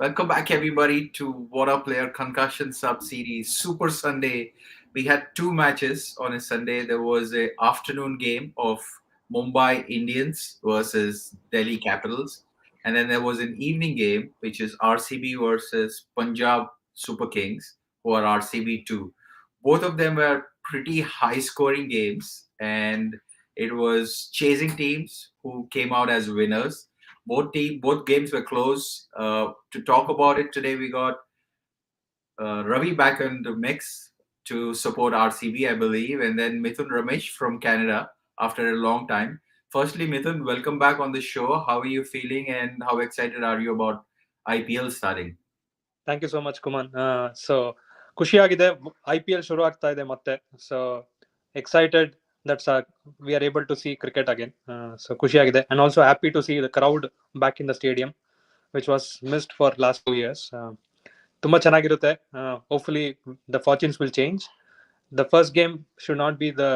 Welcome back, everybody, to Waadaplaya Concussion Sub Series Super Sunday. We had two matches on a Sunday. There was a afternoon game of Mumbai Indians versus Delhi Capitals, and then there was an evening game, which is RCB versus Punjab Super Kings, who are RCB two. Both of them were pretty high-scoring games, and it was chasing teams who came out as winners. Both games were close. To talk about it today, we got Ravi back in the mix to support RCB, I believe, and then Mithun Ramesh from Canada after a long time. Firstly, Mithun, welcome back on the show. How are you feeling, and how excited are you about IPL starting? Thank you so much ಕುಮನ್. So ಖುಷಿಯಾಗಿದೆ, IPL ಶುರು ಆಗ್ತಾ ಇದೆ ಮತ್ತೆ. So excited that's we are able to see cricket again. So ಖುಷಿಯಾಗಿದೆ and also happy to see the crowd back in the stadium which was missed for last 2 years. ತುಂಬಾ ಚೆನ್ನಾಗಿರುತ್ತೆ. Hopefully the fortunes will change. The first game should not be the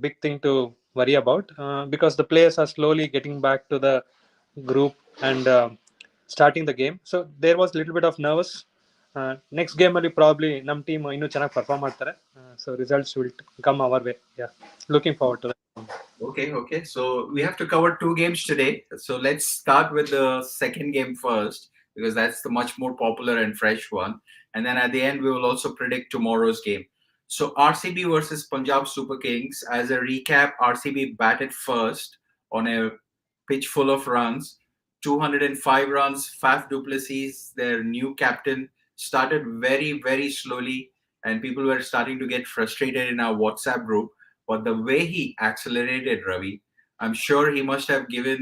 big thing to worry about because the players are slowly getting back to the group and starting the game. So there was a little bit of nervous. Next game ಅಲ್ಲಿ probably ನಮ್ಮ team ಇನ್ನೂ ಚೆನ್ನಾಗಿ perform ಮಾಡ್ತಾರೆ. So results will come our way. Yeah, looking forward to that. Okay. So we have to cover two games today. So let's start with the second game first, because that's the much more popular and fresh one. And then at the end, we will also predict tomorrow's game. So RCB versus Punjab Super Kings. As a recap, RCB batted first on a pitch full of runs, 205 runs. FaF Duplessis, their new captain, started very, very slowly, and people were starting to get frustrated in our WhatsApp group. But the way he accelerated, Ravi, I'm sure he must have given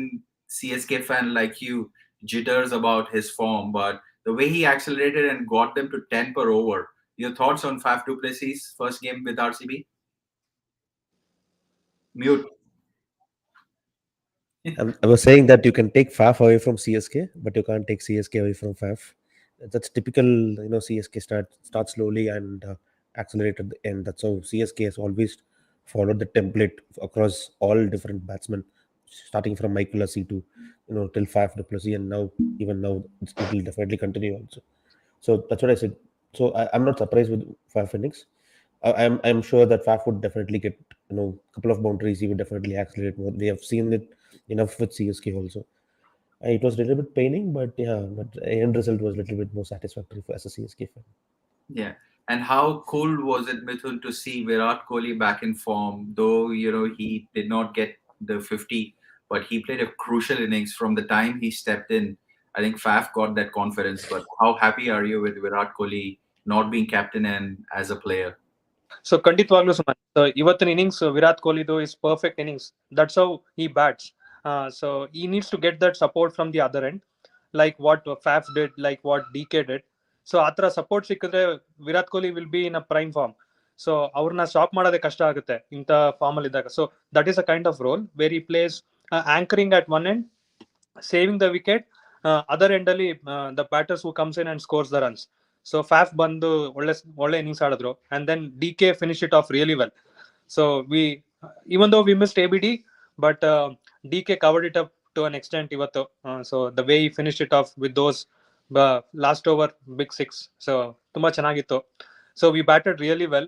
CSK fan like you jitters about his form. But the way he accelerated and got them to 10 per over. Your thoughts on Faf Duplessis' first game with RCB? Mute. I was saying that you can take FaF away from CSK, but you can't take CSK away from FaF. That's typical, CSK start slowly and accelerate at the end. That's how CSK has always followed the template across all different batsmen, starting from Michael Hussey to till FaF Duplessis, and now it will definitely continue also. So that's what I said. So I'm not surprised with FaF innings. I'm sure that FaF would definitely get a couple of boundaries. He would definitely accelerate more. We have seen it enough with CSK also. It was a little bit paining, but the end result was a little bit more satisfactory for as a CSK fan. Yeah. And how cool was it, Mithun, to see Virat Kohli back in form? Though, he did not get the 50, but he played a crucial innings from the time he stepped in. I think Faf got that confidence. But how happy are you with Virat Kohli not being captain and as a player? So ಖಂಡಿತವಾಗ್ಲೂ ಸುಮನ್, ಇವತ್ತಿನ innings Virat ಕೊಹ್ಲಿದು is perfect innings. That's how he bats. So he needs to get that support from the other end, like what FaF did, like what DK did. So ಆ ಥರ support ಸಿಕ್ಕಿದ್ರೆ Virat Kohli will be in a prime form. So ಅವ್ರನ್ನ stop ಮಾಡೋದೇ ಕಷ್ಟ ಆಗುತ್ತೆ ಇಂಥ form ಅಲ್ಲಿ ಇದ್ದಾಗ. So that is a kind of role where he plays anchoring at one end, saving the wicket. Other end ಅಲ್ಲಿ the batters who comes in and scores the runs. So Faf ಬಂದು ಒಳ್ಳೆ innings ಆಡಿದ್ರು and then DK finish it off really well. So even though we missed ABD, but DK covered it up to an extent ಇವತ್ತು. So the way he finished it off with those last over big six, so ತುಂಬಾ ಚೆನ್ನಾಗಿತ್ತು. So we batted really well.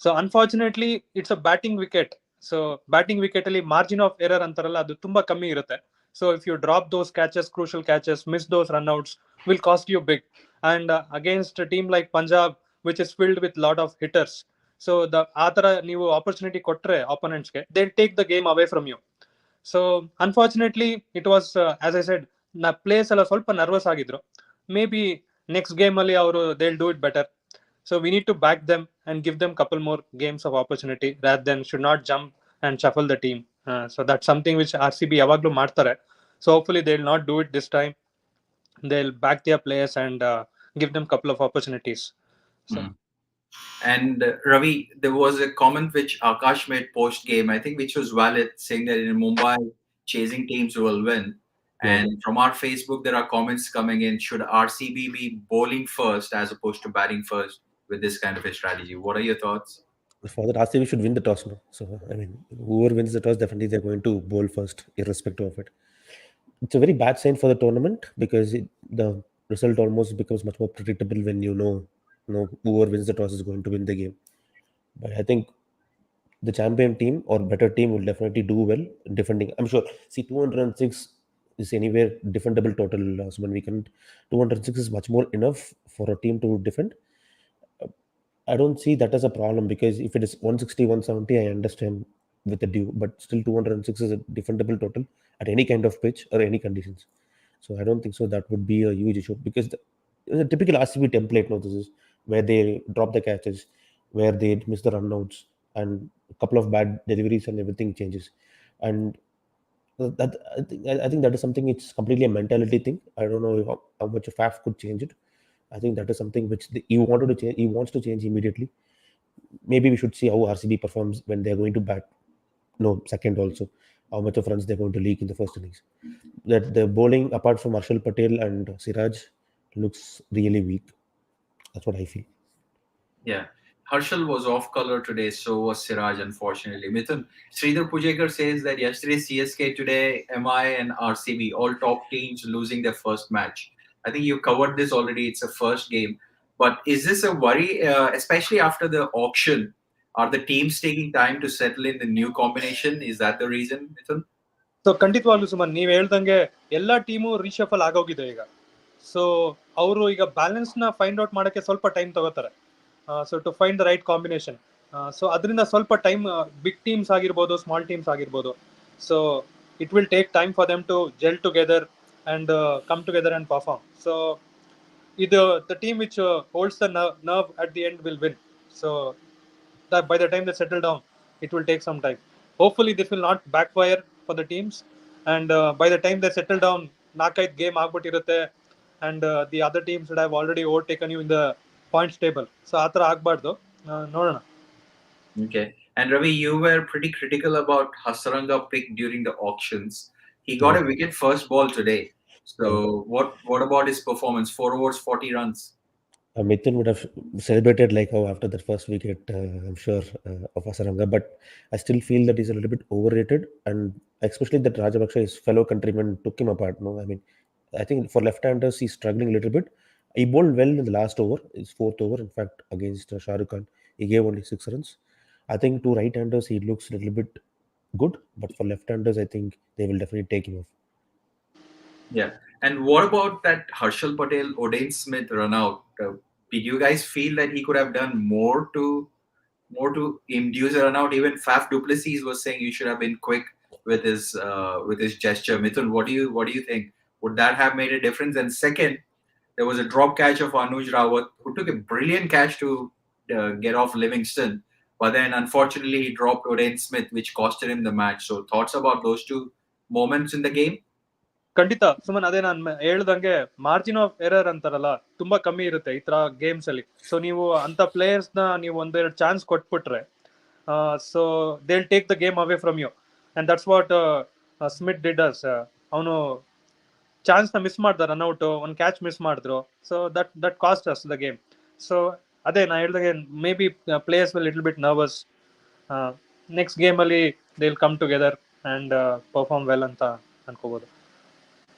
So unfortunately it's a batting wicket. So batting wicket ಅಲ್ಲಿ margin of error ಅಂತಾರಲ್ಲ, ಅದು ತುಂಬಾ ಕಮ್ಮಿ ಇರುತ್ತೆ. So if you drop those catches, crucial catches, miss those run outs, will cost you big. And against a team like Punjab, which is filled with lot of hitters, so ಆ ಥರ ನೀವು opportunity ಕೊಟ್ಟರೆ ಆಪೋನೆಂಟ್ಸ್ಗೆ, they take the game away from you. So unfortunately it was, as I said, players ಎಲ್ಲ ಸ್ವಲ್ಪ nervous ಆಗಿದ್ರು. May be next game ಅಲ್ಲಿ ಅವರು they will do it better. So we need to back them and give them couple more games of opportunity rather than should not jump and shuffle the team. So that something which RCB ಯಾವಾಗಲೂ ಮಾಡ್ತಾರೆ. So hopefully they will not do it this time. They'll back their players and give them couple of opportunities. So. And Ravi, there was a comment which Akash made post game, I think, which was valid, saying that in Mumbai, chasing teams will win. And from our Facebook, there are comments coming in. Should RCB be bowling first as opposed to batting first with this kind of a strategy? What are your thoughts? For that, RCB should win the toss now. So I mean, whoever wins the toss, definitely they're going to bowl first, irrespective of it. It's a very bad sign for the tournament because the result almost becomes much more predictable when whoever wins the toss is going to win the game. But I think the champion team or better team will definitely do well defending. I'm sure. See, 206 is anywhere defendable total. So when we can, 206 is much more enough for a team to defend. I don't see that as a problem because if it is 160, 170, I understand with the due, but still 206 is a defendable total at any kind of pitch or any conditions. So I don't think so that would be a huge issue because it's a typical RCB template. No, this is where they drop the catches, where they miss the runouts, and a couple of bad deliveries, and everything changes. And that I think that is something. It's completely a mentality thing. I don't know how much a FAF could change it. I think that is something which he wanted to change. He wants to change immediately. Maybe we should see how RCB performs when they're going to bat. No, second also. How much of runs they're going to leak in the first innings. That the bowling, apart from Harshal Patel and Siraj, looks really weak. That's what I feel. Yeah. Harshal was off color today, so was Siraj, unfortunately. Mithun, Sridhar Pujekar says that yesterday CSK, today MI and RCB, all top teams losing their first match. I think you covered this already. It's a first game. But is this a worry, especially after the auction? Are the teams taking time to settle in the new combination? Is that the reason, Mithun? So ಖಂಡಿತವಾಗ್ಲೂ ಸುಮನ್ ನೀವು ಹೇಳ್ದಂಗೆ ಎಲ್ಲ team reshuffle ಆಗೋಗಿದೆ ಈಗ. So ಅವರು ಈಗ ಬ್ಯಾಲೆನ್ಸ್ನ find out ಮಾಡೋಕ್ಕೆ ಸ್ವಲ್ಪ ಟೈಮ್ ತಗೋತಾರೆ. So to find the right combination. So ಅದರಿಂದ ಸ್ವಲ್ಪ ಟೈಮ್ ಬಿಗ್ ಟೀಮ್ಸ್ ಆಗಿರ್ಬೋದು, ಸ್ಮಾಲ್ ಟೀಮ್ಸ್ ಆಗಿರ್ಬೋದು. So it will take time for them to gel together and come together and perform. So ಇದು the team which holds the nerve at the end will win. So that by the time they settle down, it will take some time. Hopefully, this will not backfire for the teams. And by the time they settle down, ನಾಲ್ಕೈದು game ಆಗ್ಬಿಟ್ಟಿರುತ್ತೆ and the other teams would have already overtaken you in the points table. So ಆ ಥರ ಆಗಬಾರ್ದು. ನೋಡೋಣ. Okay. And Ravi, you were pretty critical about Hasaranga pick during the auctions. He got a Yeah. wicket first ball today. Yeah. So what about his performance? 4 overs, 40 runs. Mithun would have celebrated like how after that first wicket, I'm sure, of Asaranga. But I still feel that he's a little bit overrated, and especially that Rajapaksa, his fellow countrymen, took him apart. No, I mean, I think for left-handers, he's struggling a little bit. He bowled well in the last over, his fourth over, in fact, against Shah Rukh Khan. He gave only 6 runs. I think to right-handers, he looks a little bit good, but for left-handers, I think they will definitely take him off. Yeah. And what about that Harshal Patel, Odain Smith run out? Did you guys feel that he could have done more to induce a run out? Even Faf Duplessis was saying you should have been quick with his gesture. Mithun, what do you think? Would that have made a difference? And second, there was a drop catch of Anuj Rawat, who took a brilliant catch to get off Livingston. But then, unfortunately, he dropped Odain Smith, which costed him the match. So, thoughts about those two moments in the game? ಖಂಡಿತ ಸುಮನ್, ಅದೇ ನಾನು ಹೇಳ್ದಂಗೆ margin of error ಅಂತಾರಲ್ಲ, ತುಂಬಾ ಕಮ್ಮಿ ಇರುತ್ತೆ ಈ ತರ ಗೇಮ್ಸ್ ಅಲ್ಲಿ. ಸೊ ನೀವು ಅಂತ ಪ್ಲೇಯರ್ಸ್ ನ ನೀವು ಒಂದೆರಡು ಚಾನ್ಸ್ ಕೊಟ್ಬಿಟ್ರೆ, so they will take the game away from you. And that's what Smith did us. ಅವನು ಚಾನ್ಸ್ ನ ಮಿಸ್ ಮಾಡ್ದ, ರನ್ಔಟ್ ಒಂದು ಕ್ಯಾಚ್ ಮಿಸ್ ಮಾಡಿದ್ರು. So that cost us the game. So ಅದೇ ನಾ ಹೇಳ್ದಂಗೆ maybe players will little bit nervous. Next game ಅಲ್ಲಿ they will come together and perform well ಅಂತ ಅನ್ಕೋಬಹುದು.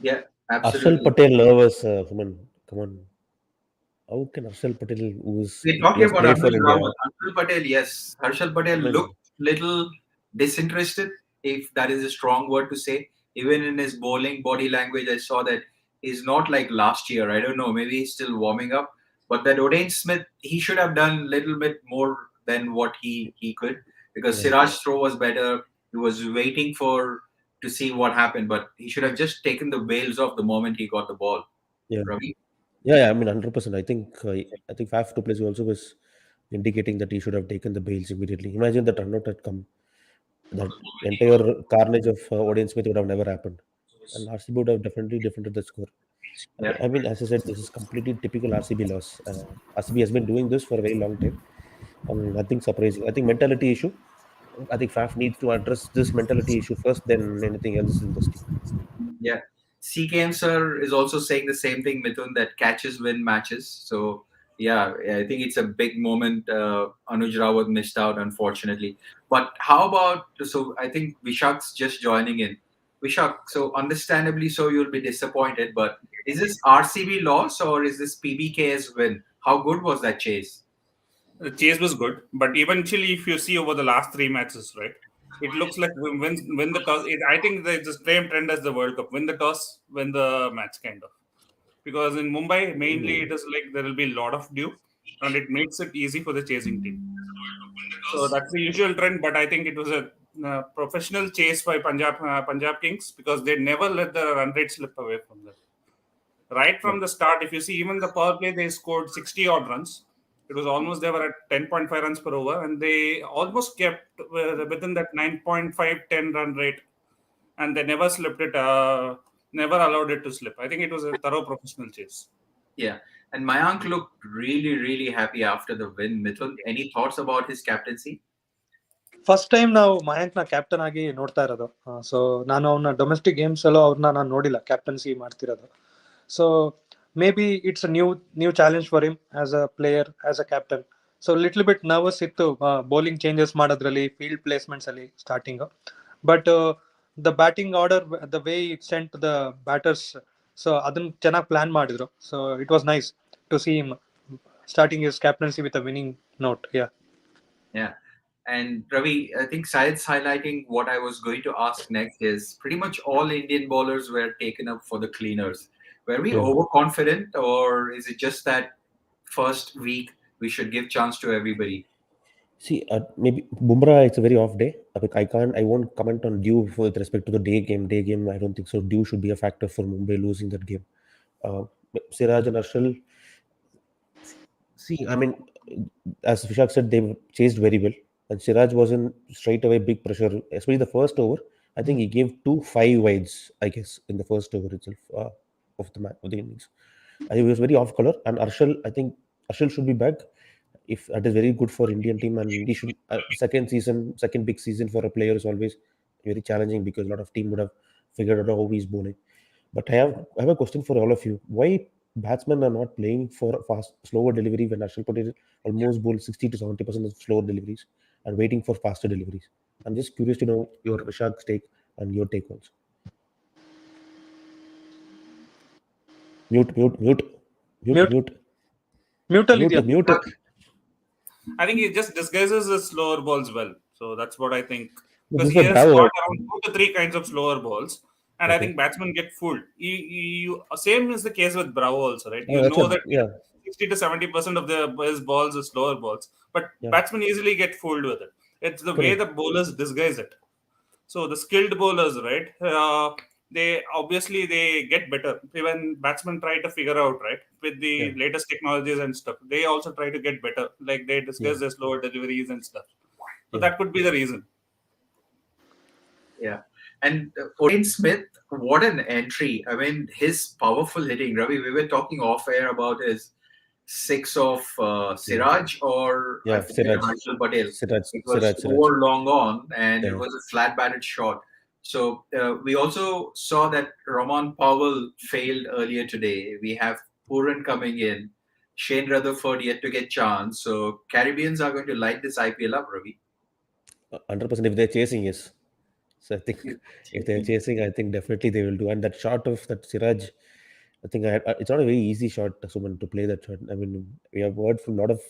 Yeah, Arshal absolutely. Patel nervous, come on. How can Arshal Patel, We're who talking has about played for Anuj India, Rawat. Harshal Patel, yes. Harshal Patel I mean, looked little disinterested, if that is a strong word to say. Even in his bowling body language, I saw that he's not like last year. I don't know. Maybe he's still warming up. But that Odain Smith, he should have done a little bit more than what he could, because yeah, Siraj's throw was better. He was waiting for to see what happened, but he should have just taken the bails off the moment he got the ball. yeah, Ravi? yeah. I mean, 100%. I think Faf du Plessis also was indicating that he should have taken the bails immediately. Imagine that run out had come. That entire carnage of Odean Smith would have never happened, and RCB would have definitely defended the score. Yeah. I mean, as I said, this is completely typical RCB loss. RCB has been doing this for a very long time. Nothing surprising. I think mentality issue. I think FAF needs to address this mentality issue first, then anything else in this team. Yeah. CKM sir is also saying the same thing, Mithun, that catches win matches. So, yeah, I think it's a big moment. Anuj Rawat missed out, unfortunately. But how about, so I think Vishak's just joining in. Vishak, so understandably so, you'll be disappointed. But Is this RCB loss or is this PBKS win? How good was that chase? The chase was good, but eventually, if you see over the last three matches, right, it looks like win the toss. I think there's the same trend as the World Cup: win the toss, win the match, kind of. Because in Mumbai, mainly it is like there will be a lot of dew, and it makes it easy for the chasing team. So that's the usual trend, but I think it was a professional chase by Punjab Kings because they never let the run rate slip away from them. Right from the start, if you see even the power play, they scored 60 odd runs. It was almost they were at 10.5 runs per over, and they almost kept within that 9.5 10 run rate, and they never slipped it, never allowed it to slip. I think it was a thorough professional chase. Yeah. And Mayank looked really, really happy after the win. Mithun, any thoughts about his captaincy? First time ನಾವು ಮಯಾಂಕ್ನ captain ಆಗಿ ನೋಡ್ತಾ ಇರೋದು. So ನಾನು ಅವನ domestic games ಅಲ್ಲೂ ಅವ್ರನ್ನ ನಾನು ನೋಡಿಲ್ಲ ಕ್ಯಾಪ್ಟನ್ಸಿ ಮಾಡ್ತಿರೋದು. So maybe it's a new challenge for him as a player, as a captain. So little bit nervous ಇತ್ತು ಬೌಲಿಂಗ್ ಚೇಂಜಸ್ ಮಾಡೋದ್ರಲ್ಲಿ, ಫೀಲ್ಡ್ ಪ್ಲೇಸ್ಮೆಂಟ್ಸ್ ಅಲ್ಲಿ starting. But the batting order, the way it sent the batters, so ಅದನ್ನ ಚೆನ್ನಾಗಿ plan ಮಾಡಿದ್ರು. So it was nice to see him starting his captaincy with a winning note. Yeah. And Ravi, I think Syed's highlighting what I was going to ask next is pretty much all Indian bowlers were taken up for the cleaners. Were we Yeah. overconfident or is it just that first week we should give chance to everybody? See, maybe Bumrah, it's a very off day. I won't comment on Dew with respect to the day game. Day game, I don't think so. Dew should be a factor for Mumbai losing that game. Uh, Siraj and Arshal, see, I mean, as Vishak said, they chased very well. And Siraj was in straight away big pressure, especially the first over. I think he gave 2 5 wides, I guess, in the first over itself of the match, of the innings. I think he was very off color. And Arshal, I think Arshal should be back. If that is very good for Indian team, and he should second big season for a player is always very challenging because a lot of team would have figured out how he's bowling. But I have a question for all of you. Why batsmen are not playing for slower delivery when Arshal Patel almost bowled 60 to 70% of slower deliveries and waiting for faster deliveries? I'm just curious to know your Vishak's take and your take also. Mute, mute, mute, mute, mute, ಮ್ಯೂಟಲ್ mute, ಇದೆಯಾ? mute. I think he just disguises his slower balls well. So that's what I think. No, Because this he is a has Bravo. got around 2 to 3 kinds of slower balls. And I Okay. think batsmen get fooled. Same is the case with Bravo also, right? Oh, You that's know a, that yeah, 60 to 70% of his balls are slower balls. But yeah, batsmen easily get fooled with it. It's the way correct. the bowlers disguise it. So the skilled bowlers, right? They obviously they get better. Even batsmen try to figure out, right, with Yeah, the latest technologies and stuff. They also try to get better. Like they yeah, discuss their slower deliveries and stuff. So yeah. that could be the reason. Yeah. And Oren Smith, what an entry. I mean, his powerful hitting. Ravi, we were talking off air about his six of Yeah, Siraj or I yeah. forget Siraj, Harshal Patel. Siraj, It was Siraj, Siraj. over long on and it Yeah, was a flat batted shot. So we also saw that Roman Powell failed earlier today. We have Puran coming in. Shane Rutherford yet to get chance. So Caribbeans are going to light this IPL up, Ravi. 100%. If they're chasing, yes. So I think if they're chasing, I think definitely they will do. And that shot of that Siraj, I think it's not a very easy shot, Suman, to play that shot. I mean, we have heard from a lot of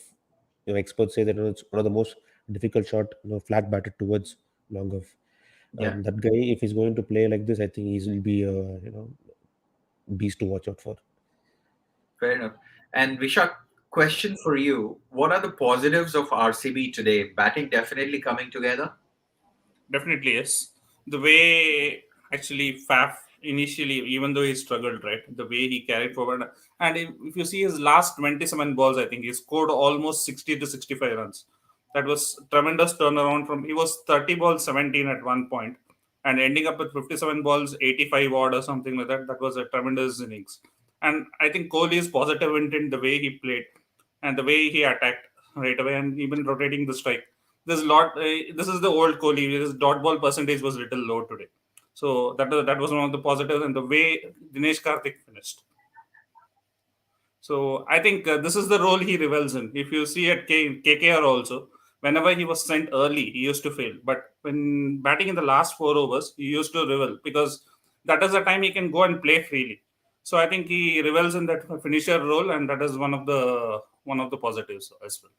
experts say that it's one of the most difficult shot, flat batted towards long off. Yeah, That guy, if he's going to play like this, I think he will be a beast to watch out for. fair enough. And Vishak, question for you. What are the positives of RCB today? Batting definitely coming together. Definitely, yes. The way actually FaF initially, even though he struggled, right, the way he carried forward, and if you see his last 27 balls, I think he scored almost 60 to 65 runs. That was tremendous turnaround from he was 30 balls 17 at one point, and ending up with 57 balls 85 odd or something like that. That was a tremendous innings. And I think Kohli's positive intent, the way he played and the way he attacked right away, and even rotating the strike. There's a lot. This is the old Kohli. His dot ball percentage was little low today, so that was one of the positives, and the way Dinesh Karthik finished. So I think this is the role he revels in. If you see at KKR also, whenever he was sent early, he used to fail. But when batting in the last 4 overs, he used to revel because that is the time he can go and play freely. So I think he revels in that finisher role, and that is one of the positives as well.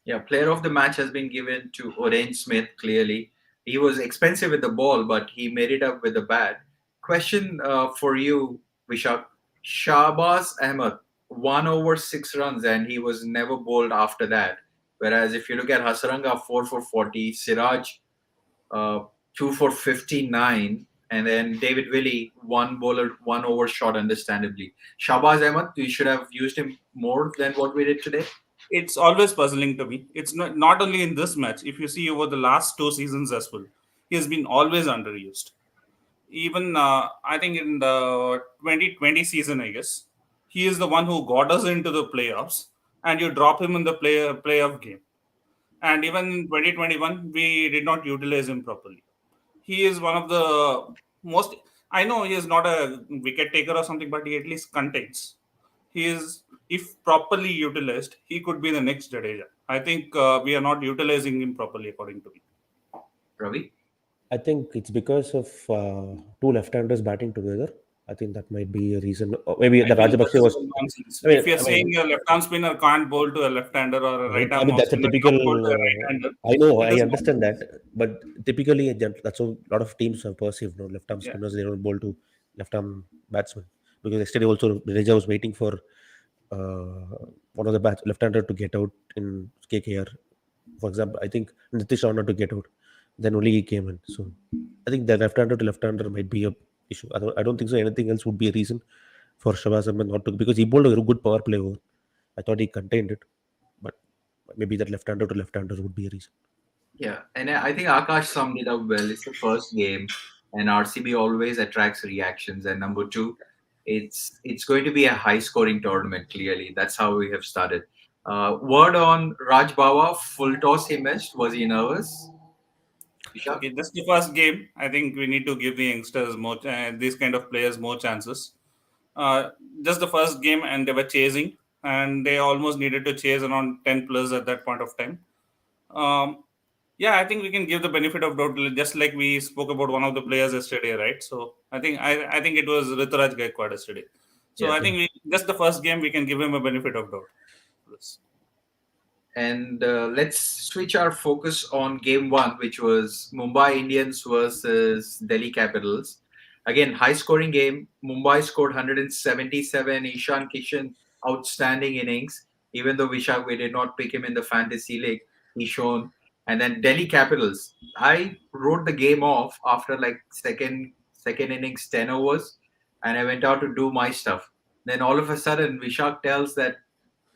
Yeah, player of the match has been given to Orange Smith, clearly. He was expensive with the ball, but he made it up with the bat. Question for you, Vishak. Shahbaz Ahmed, 1 over 6 runs, and he was never bowled after that. Whereas if you look at Hasaranga, 4 for 40, Siraj, uh, 2 for 59, and then David Willey, one bowler, 1 over shot, understandably. Shahbaz Ahmed, we should have used him more than what we did today. It's always puzzling to me. It's not only in this match. If you see over the last two seasons as well, he has been always underused. Even I think in the 2020 season, I guess he is the one who got us into the playoffs, and you drop him in the playoff game. And even in 2021, we did not utilize him properly. He is one of the most. I know he is not a wicket taker or something, but he at least contains. He is, if properly utilized, he could be the next Jadeja. I think we are not utilizing him properly, according to me. Ravi? I think it's because of two left-handers batting together. I think that might be a reason. Or maybe I the feel Rajapaksa that's was. nonsense. I mean, If you're I saying mean, a left-arm spinner can't bowl to a left-hander or a I right-arm mean off that's a spinner typical. can't bowl to a right-hander, I know, it I is understand that, nonsense. but typically that's how a lot of teams have perceived. No, left-arm Yeah. spinners they don't bowl to left-arm batsmen because yesterday also Reja was waiting for one of the left-hander to get out in KKR. For example, I think Nitish Rana to get out, then only he came in. So I think the left-hander to left-hander might be a issue. I don't think so. Anything else would be a reason for Shabazz Ahmed not to, because he bowled a good power play over. I thought he contained it, but maybe that left-hander to left-hander would be a reason. Yeah, and I think Akash summed it up well. It's the first game, and RCB always attracts reactions. And number two, it's going to be a high-scoring tournament. Clearly, that's how we have started. Word on Raj Bawa, full toss he missed. Was he nervous? Vishak? Okay, just the first game. I think we need to give the youngsters more, these kind of players more chances. Uh, just the first game, and they were chasing, and they almost needed to chase around 10 plus at that point of time. Um, yeah, I think we can give the benefit of doubt, just like we spoke about one of the players yesterday, right? So I think it was Rituraj Gaikwad yesterday. So Yeah. I think just the first game we can give him a benefit of doubt. Yes. And let's switch our focus on game one, which was Mumbai Indians versus Delhi Capitals. Again, high scoring game. Mumbai scored 177. Ishan Kishan, outstanding innings. Even though Vishak, we did not pick him in the fantasy league, he shown. And then Delhi Capitals. I wrote the game off after like second innings, 10 overs, and I went out to do my stuff. Then all of a sudden, Vishak tells that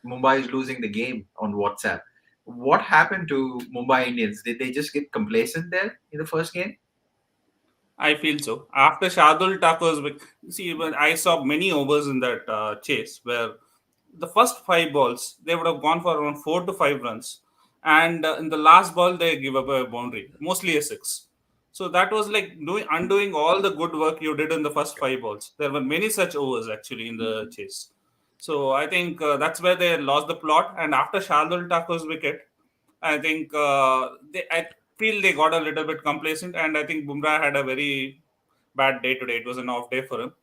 Mumbai is losing the game on WhatsApp. What happened to Mumbai Indians? Did they just get complacent there in the first game? I feel so. After Shardul Thakur's, see, when I saw many overs in that chase where the first five balls they would have gone for around 4 to 5 runs, and in the last ball they give up a boundary, mostly a six. So that was like undoing all the good work you did in the first five balls. There were many such overs actually in the chase. So I think that's where they lost the plot. And after Shardul Thakur's wicket, I think I feel they got a little bit complacent, and I think Bumrah had a very bad day today. It was an off day for him.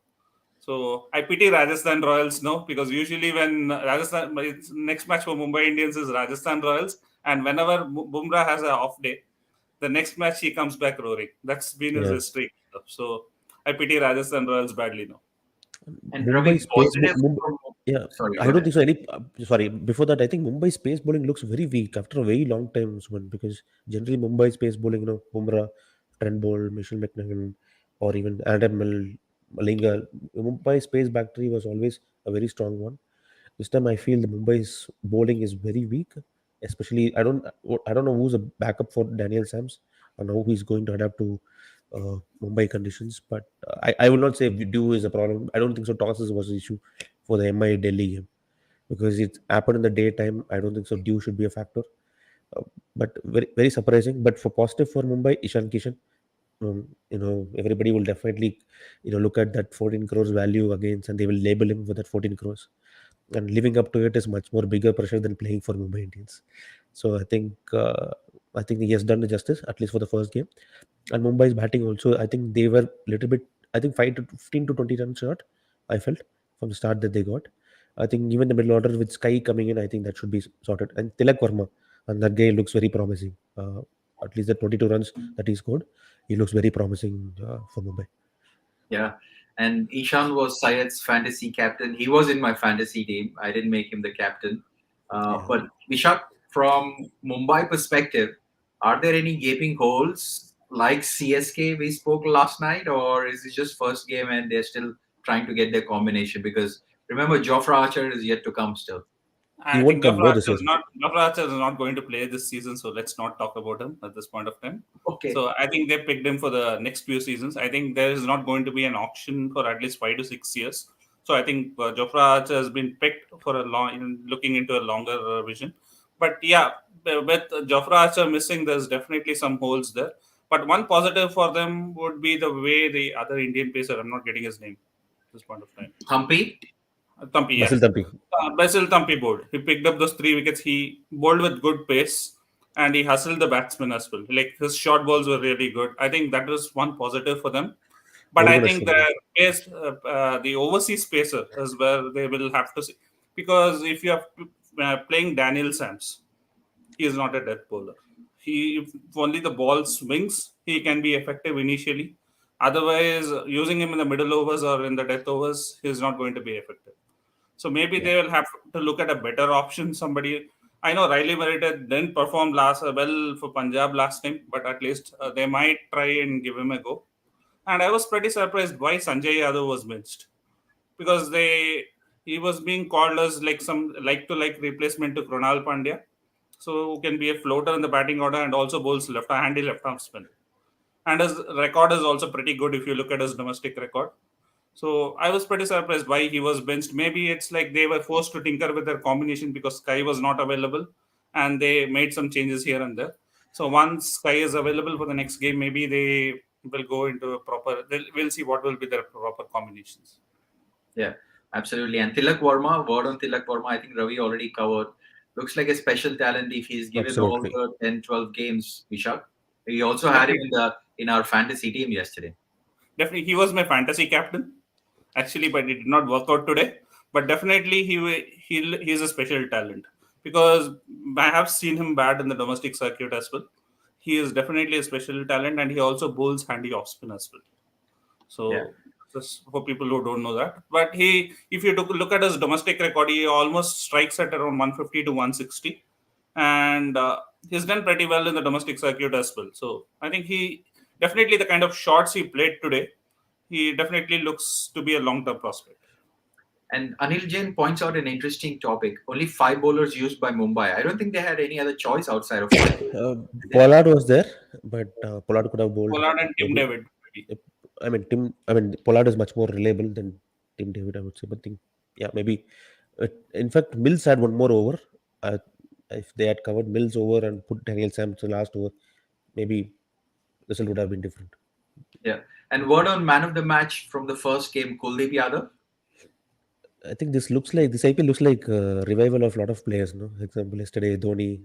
So I pity Rajasthan Royals now, because usually when next match for Mumbai Indians is Rajasthan Royals, and whenever Bumrah has an off day, the next match he comes back roaring. That's been his Yeah, history. So I pity Rajasthan Royals badly now. And Ravi, Mumbai's pace. positive for Yeah, sorry, I go don't ahead. think so. Sorry, before that, I think Mumbai's pace bowling looks very weak after a very long time, Suman, because generally Mumbai's pace bowling, Bumrah, Trent Bolt, Mitchell McNagan, or even Adam Malinga, Mumbai's pace battery was always a very strong one. This time, I feel the Mumbai's bowling is very weak. Especially, I don't know who's a backup for Daniel Sams and how he's going to adapt to Mumbai conditions. But I will not say Dew is a problem. I don't think so. Tosses was an issue for the MI Delhi game because it happened in the daytime. I don't think so. Dew should be a factor. Uh, but very very surprising. But for positive for Mumbai, Ishan Kishan, everybody will definitely look at that 14 crores value against, and they will label him for that 14 crores, and living up to it is much more bigger pressure than playing for Mumbai Indians. So I think he has done the justice at least for the first game. And Mumbai's batting also, I think they were little bit, I think 5 to 15 to 20 runs short, I felt. from the start that they got. I think even the middle order with Sky coming in, I think that should be sorted. And Tilak Verma, and that guy looks very promising. At least the 22 runs that he scored, he looks very promising for Mumbai. Yeah. And Ishan was Syed's fantasy captain. He was in my fantasy team. I didn't make him the captain. Yeah. But Vishak, from Mumbai perspective, are there any gaping holes like CSK we spoke last night, or is it just first game and they're still trying to get their combination? Because remember, Jofra Archer is yet to come still. He I won't think come no this season. Jofra Archer is not going to play this season, so let's not talk about him at this point of time. Okay. So I think they picked him for the next few seasons. I think there is not going to be an auction for at least 5 to 6 years. So I think Jofra Archer has been picked for a long, looking into a longer vision. But yeah, with Jofra Archer missing, there's definitely some holes there. But one positive for them would be the way the other Indian pacer, I'm not getting his name at this point of time. Humpy? Thumpy, yeah. Basil Thampi. Basil Thumpy bowled. He picked up those 3 wickets. He bowled with good pace and he hustled the batsman as well. Like his short balls were really good. I think that was one positive for them. But Very I good think Ashwin. the overseas pacer is where they will have to see. Because if you have playing Daniel Sams, he is not a death bowler. If only the ball swings, he can be effective initially. Otherwise, using him in the middle overs or in the death overs, he is not going to be effective. So maybe Yeah. they will have to look at a better option. Somebody, I know Riley Merritt didn't perform last well for Punjab last time, but at least they might try and give him a go. And I was pretty surprised why Sanjay Yadav was benched because he was being called as like some like to like replacement to Krunal Pandya, so who can be a floater in the batting order and also bowls handy left arm spin. And his record is also pretty good if you look at his domestic record. So I was pretty surprised why he was benched. Maybe it's like they were forced to tinker with their combination because Sky was not available and they made some changes here and there. So once Sky is available for the next game, maybe they will go into a proper, we'll see what will be their proper combinations. Yeah, absolutely. And Tilak Verma, word on Tilak Verma, I think Ravi already covered. Looks like a special talent if he's given all Absolutely. the 10, 12 games, Vishak. We also had him Definitely, in our fantasy team yesterday. definitely, he was my fantasy captain actually, but it did not work out today. But definitely, he's a special talent because I have seen him bat in the domestic circuit as well. He is definitely a special talent, and he also bowls handy off spin as well. Yeah. So just for people who don't know that, but if you look at his domestic record, he almost strikes at around 150 to 160, and he's done pretty well in the domestic circuit as well. So I think he definitely the kind of shots he played today, he definitely looks to be a long-term prospect. And Anil Jain points out an interesting topic. Only 5 bowlers used by Mumbai. I don't think they had any other choice outside of 5 bowlers. Uh, Did they? Pollard was there, but Pollard could have bowled Pollard and Tim maybe. David, maybe. Yep. I mean, Pollard is much more reliable than Tim David, I would say. But yeah, maybe. In fact, Mills had one more over. Uh, if they had covered Mills over and put Daniel Sams the last over, maybe the result would have been different. Yeah. And word on man of the match from the first game, Kuldeep Yadav. I think this IPL looks like a revival of a lot of players. No, for example, yesterday Dhoni,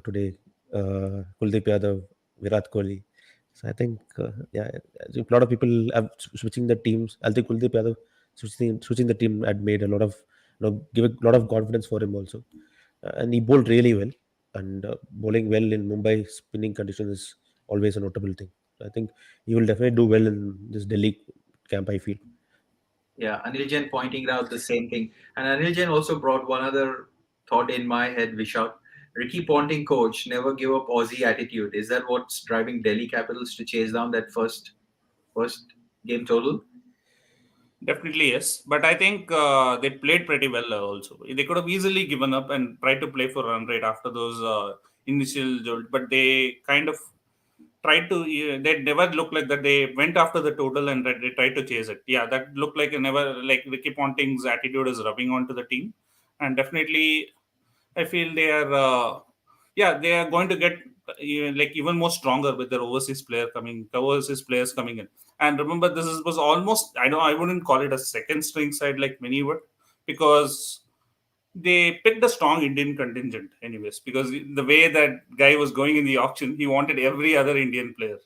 today Kuldeep Yadav, Virat Kohli. So I think yeah, I think a lot of people have switching the teams. I think Kuldeep Yadav switching the team had made a lot of give a lot of confidence for him also, and he bowled really well. And bowling well in Mumbai spinning conditions is always a notable thing. I think he will definitely do well in this Delhi camp. I feel. Yeah, Anil Jain pointing out the same thing. And Anil Jain also brought one other thought in my head, Vishak. Ricky Ponting coach, never give up Aussie attitude. Is that what's driving Delhi Capitals to chase down that first game total? Definitely yes, but I think they played pretty well also. They could have easily given up and tried to play for run rate after those initial jolt, but they kind of tried to. They never looked like that. They went after the total and they tried to chase it. Yeah, that looked like a never like Ricky Ponting's attitude is rubbing onto the team, and definitely I feel they are. Yeah, they are going to get like even more stronger with their overseas players coming in. And remember, was almost I wouldn't call it a second string side like many would, because they picked a strong Indian contingent anyways. Because the way that guy was going in the auction, he wanted every other Indian player.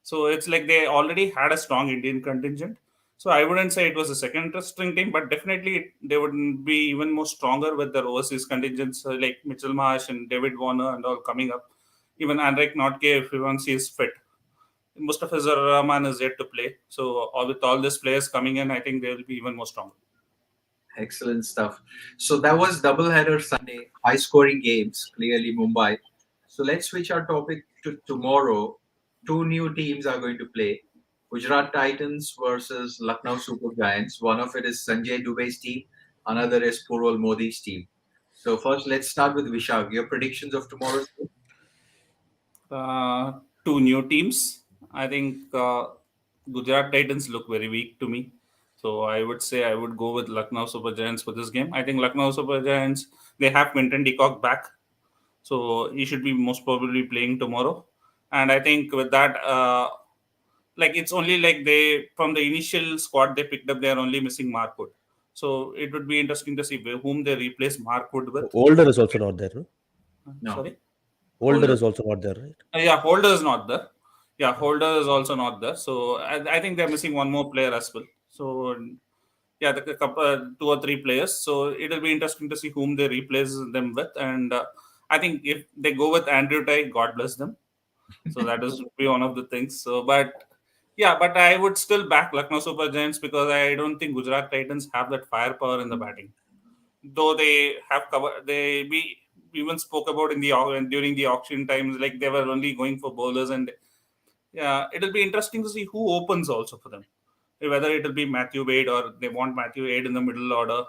So it's like they already had a strong Indian contingent. So I wouldn't say it was a second string team, but definitely they would be even more stronger with their overseas contingents like Mitchell Marsh and David Warner and all coming up. Even Andrek Notke, if once he is fit. Mustafizer Rahman is yet to play. So with all these players coming in, I think they will be even more stronger. Excellent stuff. So that was doubleheader Sunday, high scoring games, clearly Mumbai. So let's switch our topic to tomorrow. Two new teams are going to play. Gujarat Titans versus Lucknow Super Giants. One of it is Sanjay Dubey's team, another is Purval Modi's team. So first, let's start with Vishak. Your predictions of tomorrow's game? Two new teams. I think Gujarat Titans look very weak to me. So I would say I would go with Lucknow Super Giants for this game. I think Lucknow Super Giants, they have Quinton de Kock back. So he should be most probably playing tomorrow. And I think with that, like it's only like they, from the initial squad they picked up, they are only missing Mark Wood. So it would be interesting to see whom they replace Mark Wood with. Older is also not there, no? No. Sorry? Older Older. is also not there, right? Yeah, Holder is not there. Yeah, Holder is also not there. So I think they're missing one more player as well. So yeah, the couple, two or three players. So it'll be interesting to see whom they replace them with. And I think if they go with Andrew Ty, God bless them. So that is be one of the things. So, but yeah, but I would still back Lucknow Super Giants because I don't think Gujarat Titans have that firepower in the batting. Though they have covered, we even spoke about in the during the auction times, like they were only going for bowlers, and yeah, it'll be interesting to see who opens also for them. Whether it'll be Matthew Wade or they want Matthew Wade in the middle order,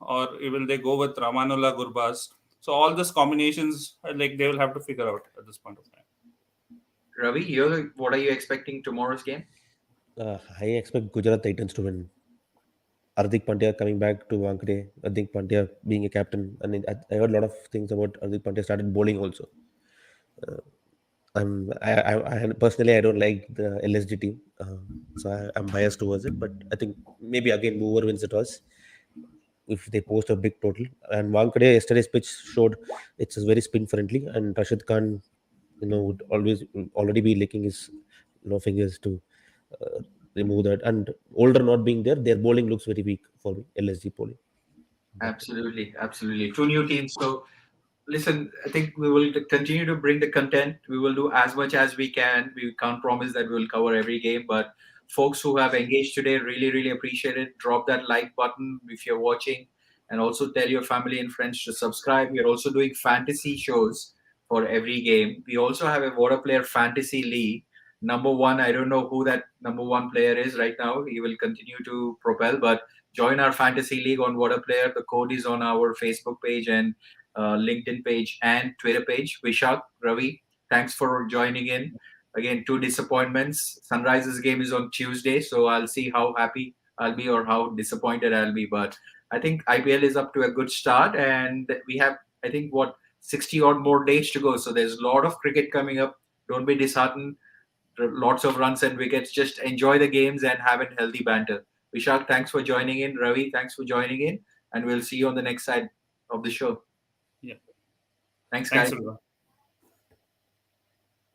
or will they go with Ramanullah Gurbaz? So all these combinations, like they will have to figure out at this point of time. Ravi, what are you expecting tomorrow's game? I expect Gujarat Titans to win. Hardik Pandya coming back to Wankhede, Hardik Pandya being a captain, and I heard a lot of things about Hardik Pandya started bowling also. I personally I don't like the LSG team, so I'm biased towards it. But I think maybe again whoever wins the toss, if they post a big total. And Wankhede yesterday's pitch showed it's very spin friendly, and Rashid Khan, would already be licking his fingers to remove that. And Older not being there, their bowling looks very weak for me. LSG bowling. Absolutely, absolutely. Two new teams. So listen, I think we will continue to bring the content. We will do as much as we can. We can't promise that we will cover every game, but folks who have engaged today, really, really appreciate it. Drop that like button if you're watching, and also tell your family and friends to subscribe. We are also doing fantasy shows for every game. We also have a Waadaplaya fantasy league. Number one, I don't know who that number one player is right now. He will continue to propel, but join our fantasy league on Waadaplaya. The code is on our Facebook page and LinkedIn page and Twitter page. Vishak, Ravi, thanks for joining in. Again, two disappointments. Sunrises game is on Tuesday, so I'll see how happy I'll be or how disappointed I'll be. But I think IPL is up to a good start, and we have, I think, 60 odd more days to go. So there's a lot of cricket coming up. Don't be disheartened. Lots of runs and wickets. Just enjoy the games and have a healthy banter. Vishak, thanks for joining in. Ravi, thanks for joining in. And we'll see you on the next side of the show. Yeah. Thanks, Thanks, guys. everyone.